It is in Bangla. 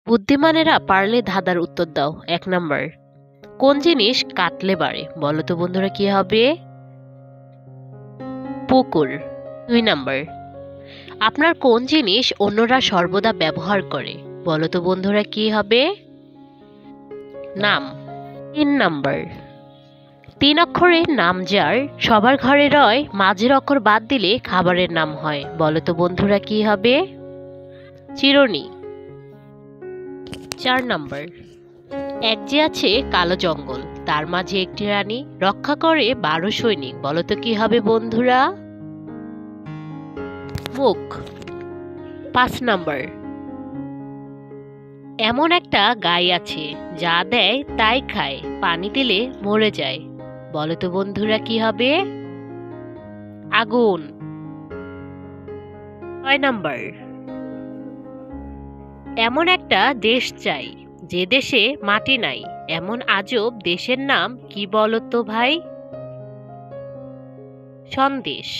বুদ্ধিমানেরা পারলে ধাঁধার উত্তর দাও। 1 নাম্বার। কোন জিনিস কাটলে বাড়ে? বলো তো বন্ধুরা কি হবে? পুকুর। 2 নাম্বার। আপনার কোন জিনিস অন্যরা সর্বদা ব্যবহার করে? বলো তো বন্ধুরা কি হবে? নাম। 3 নাম্বার। 3 অক্ষরের নাম যার সবার ঘরে রয়, মাঝের অক্ষর বাদ দিলে খাবারের নাম হয়। বলো তো বন্ধুরা কি হবে? চিরুনি। 4 নাম্বার। এক যে আছে কালো জঙ্গল, তার মাঝে একটি রানী, রক্ষা করে 12 সৈনিক। বলো তো কি হবে বন্ধুরা? মুখ। 5 নাম্বার। এমন একটা গাই আছে, যা দেয় তাই খায়, পানি দিলে মরে যায়। বলো তো বন্ধুরা কি হবে? আগুন। 6 নাম্বার। এমন একটা দেশ চাই, যে দেশে মাটি নাই, এমন আজব দেশের নাম কি বলো তো ভাই? সন্দেশ।